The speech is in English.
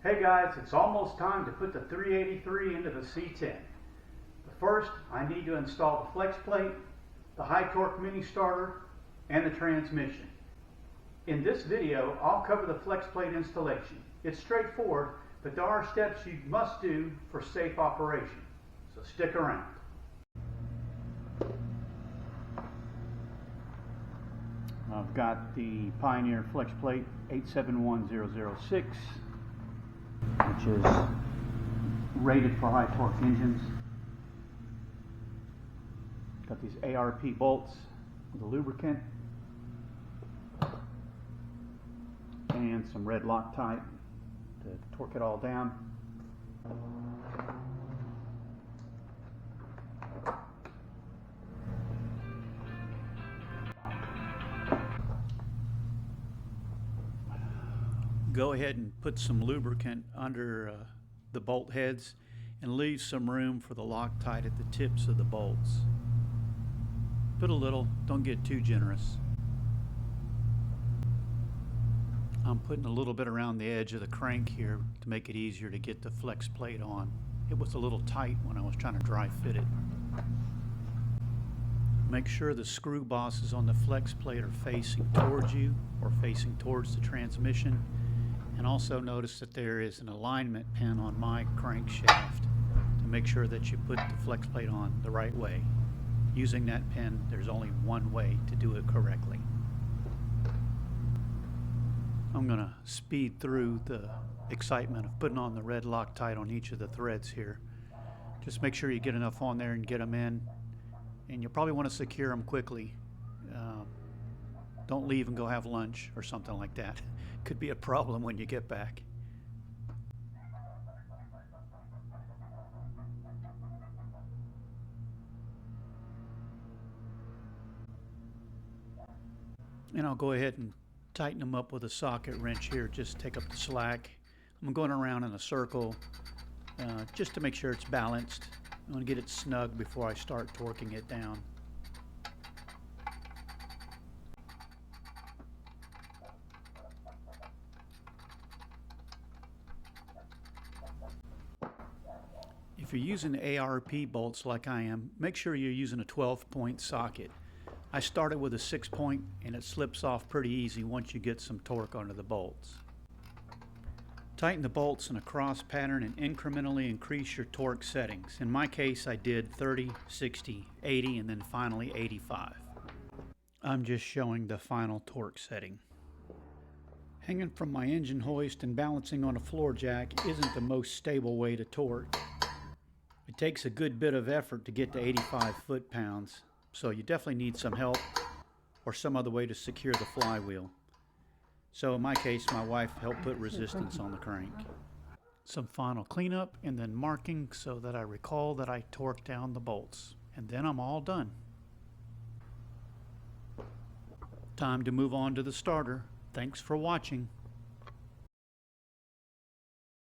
Hey guys, it's almost time to put the 383 into the C10. But first, I need to install the Flexplate, the high torque mini starter, and the transmission. In this video, I'll cover the Flexplate installation. It's straightforward, but there are steps you must do for safe operation. So stick around. I've got the Pioneer Flexplate 871006, which is rated for high torque engines. Got these ARP bolts with a lubricant and some red Loctite to torque it all down. Go ahead and put some lubricant under the bolt heads and leave some room for the Loctite at the tips of the bolts. Put a little, don't get too generous. I'm putting a little bit around the edge of the crank here to make it easier to get the Flexplate on. It was a little tight when I was trying to dry fit it. Make sure the screw bosses on the Flexplate are facing towards you or facing towards the transmission. And also notice that there is an alignment pin on my crankshaft to make sure that you put the Flexplate on the right way. Using that pin, there's only one way to do it correctly. I'm going to speed through the excitement of putting on the red Loctite on each of the threads here. Just make sure you get enough on there and get them in. And you'll probably want to secure them quickly. Don't leave and go have lunch or something like that. Could be a problem when you get back. And I'll go ahead and tighten them up with a socket wrench here. Just take up the slack. I'm going around in a circle just to make sure it's balanced. I'm going to get it snug before I start torquing it down. If you're using ARP bolts like I am, make sure you're using a 12-point socket. I started with a 6-point and it slips off pretty easy once you get some torque onto the bolts. Tighten the bolts in a cross pattern and incrementally increase your torque settings. In my case, I did 30, 60, 80, and then finally 85. I'm just showing the final torque setting. Hanging from my engine hoist and balancing on a floor jack isn't the most stable way to torque. It takes a good bit of effort to get to 85 foot-pounds, so you definitely need some help or some other way to secure the flywheel. So in my case, my wife helped put resistance on the crank. Some final cleanup and then marking so that I recall that I torqued down the bolts. And then I'm all done. Time to move on to the starter. Thanks for watching.